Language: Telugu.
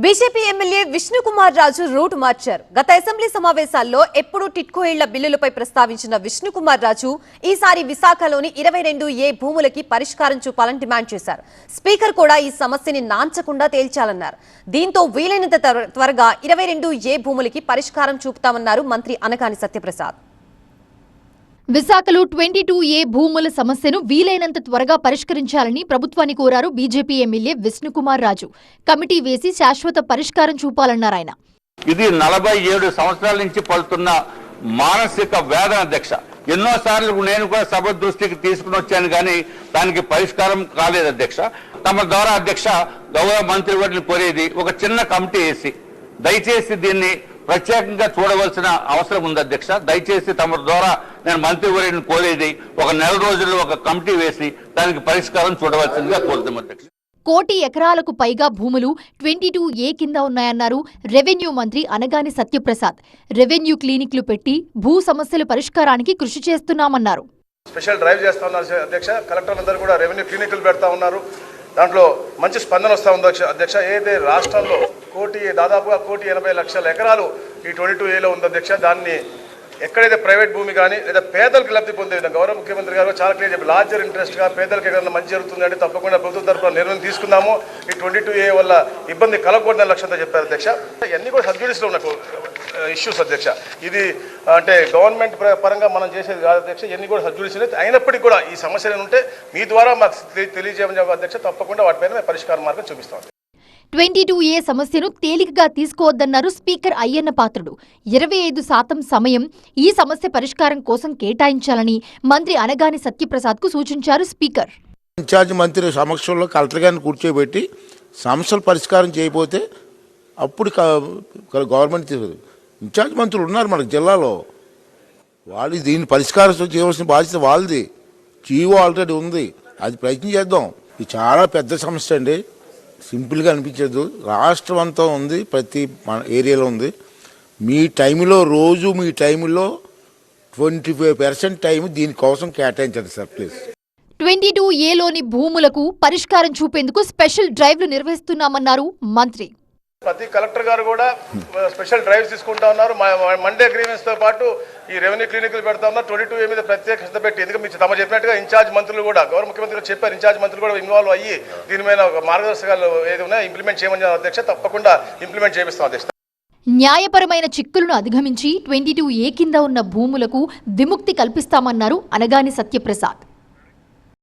BJP MLA Vishnukumar Raju route మార్చారు. గత అసెంబ్లీ సమావేశాల్లో ఎప్పుడు టిట్కో ఇళ్ల బిల్లులపై ప్రస్తావించిన విష్ణుకుమార్ రాజు ఈసారి విశాఖలోని 22A భూములకి పరిష్కారం చూపాలని డిమాండ్ చేశారు. స్పీకర్ కూడా ఈ సమస్యని నాంచకుండా తేల్చాలన్నారు. దీంతో వీలైనంత త్వరగా 22A భూములకి పరిష్కారం చూపుతామన్నారు మంత్రి అనగాని సత్యప్రసాద్. విశాఖలో 22A భూముల సమస్యను వీలైనంత త్వరగా పరిష్కరించాలని ప్రభుత్వాన్ని కోరారు BJP MLA Vishnukumar Raju. Committee వేసి శాశ్వత పరిష్కారం చూపాలన్నారు ఆయన. ఇది 47 సంవత్సరాల నుంచి పడుతున్న మానసిక వేదన అధ్యక్ష. ఎన్నోసార్లు నేను కూడా సభ దృష్టికి తీసుకుని వచ్చాను, కానీ దానికి పరిష్కారం కాలేదు అధ్యక్ష. తమ ద్వారా అధ్యక్ష గౌరవ మంత్రివర్యులు కోరేది ఒక చిన్న కమిటీ వేసి దయచేసి దీన్ని ప్రత్యేకంగా చూడవలసిన అవసరం ఉంది అధ్యక్ష. దయచేసి తమ ద్వారా నేను మంత్రివర్యులను కోరేది ఒక నెల రోజుల్లో ఒక కమిటీ వేసి దానికి పరిష్కారం చూడవలసిందిగా కోరుతాం అధ్యక్ష. 1 కోటి ఎకరాలకు పైగా భూములు 22A కింద ఉన్నాయన్నారు రెవెన్యూ మంత్రి అనగాని సత్యప్రసాద్. రెవెన్యూ క్లినిక్లు పెట్టి భూ సమస్యల పరిష్కారానికి కృషి చేస్తున్నామన్నారు. స్పెషల్ డ్రైవ్ చేస్తా ఉన్నారు అధ్యక్ష. కలెక్టర్లందరూ కూడా రెవెన్యూ క్లినిక్లు పెడతా ఉన్నారు. దాంట్లో మంచి స్పందన వస్తూ ఉంది అధ్యక్ష. ఏదైతే రాష్ట్రంలో దాదాపుగా 1,80,00,000 ఎకరాలు ఈ 22Aలో ఉంది అధ్యక్ష. దాన్ని ఎక్కడైతే ప్రైవేట్ భూమి కానీ లేదా పేదలకు లబ్ధి పొందే విధంగా గౌరవ ముఖ్యమంత్రి గారు చాలా క్లియర్ చెప్పి లార్జర్ ఇంట్రెస్ట్గా పేదలకు ఎక్కడైనా మంచి జరుగుతుంది అంటే తప్పకుండా ప్రభుత్వం తరఫున నిర్ణయం తీసుకుందాము. ఈ 22A వల్ల ఇబ్బంది కలగకూడదని లక్ష్యంతో చెప్పారు అధ్యక్ష. ఇవన్నీ కూడా సబ్జుడిస్లో ఉన్న ఇష్యూస్ అధ్యక్ష. ఇది అంటే గవర్నమెంట్ పరంగా మనం చేసేది కాదు అధ్యక్ష. ఇవన్నీ కూడా సబ్జుడిస్లో అయినప్పటికీ కూడా ఈ సమస్యలు ఉంటే మీ ద్వారా మాకు తెలియజేయమని చెప్పి అధ్యక్ష. తప్పకుండా వాటిపైన మేము పరిష్కార మార్గం చూపిస్తాం. 22A సమస్యను తేలికగా తీసుకోవద్దన్నారు స్పీకర్ అయ్యన్న పాత్రుడు. 25% సమయం ఈ సమస్య పరిష్కారం కోసం కేటాయించాలని మంత్రి అనగాని సత్యప్రసాద్కు సూచించారు స్పీకర్. ఇన్ఛార్జ్ మంత్రి సమక్షంలో కలెక్టర్ గారిని కూర్చోబెట్టి సమస్యలు పరిష్కారం చేయకపోతే అప్పుడు గవర్నమెంట్ తీసుకోదు. ఇన్ఛార్జ్ మంత్రులు ఉన్నారు మనకు జిల్లాలో, వాళ్ళు దీన్ని పరిష్కారం చేయవలసిన బాధ్యత వాళ్ళది. జీవో ఆల్రెడీ ఉంది, అది ప్రయత్నం చేద్దాం. ఇది చాలా పెద్ద సమస్య అండి, సింపుల్గా అనిపించదు. రాష్ట్రం అంతా ఉంది, ప్రతి ఏరియాలో ఉంది. మీ టైంలో రోజు మీ టైంలో 25% టైం దీనికోసం కేటాయించండి సార్ ప్లీజ్. 22Aలోని భూములకు పరిష్కారం చూపేందుకు స్పెషల్ డ్రైవ్లు నిర్వహిస్తున్నామన్నారు మంత్రి. ప్రతి కలెక్టర్ గారు కూడా స్పెషల్ డ్రైవ్స్ తీసుకుంటా ఉన్నారు. మండే అగ్రిమెంట్స్ తో పాటు ఈ రెవెన్యూ క్లినిక్లు పెడతా ఉన్నారు. 22A మీద ప్రత్యేక శ్రద్ధ పెట్టి, ఎందుకంటే మీరు తమ చెప్పినట్టుగా ఇన్ఛార్జ్ మంత్రులు కూడా గౌరవ ముఖ్యమంత్రి గారు చెప్పారు, ఇన్ఛార్జ్ మంత్రులు కూడా ఇన్వాల్వ్ అయ్యి దీని మీద మార్గదర్శకాలు ఏది ఉన్నాయో ఇంప్లిమెంట్ చేయమని అధ్యక్ష. తప్పకుండా ఇంప్లిమెంట్ చేపిస్తాం అధ్యక్ష. న్యాయపరమైన చిక్కులను అధిగమించి 22A కింద ఉన్న భూములకు విముక్తి కల్పిస్తామన్నారు అనగాని సత్యప్రసాద్.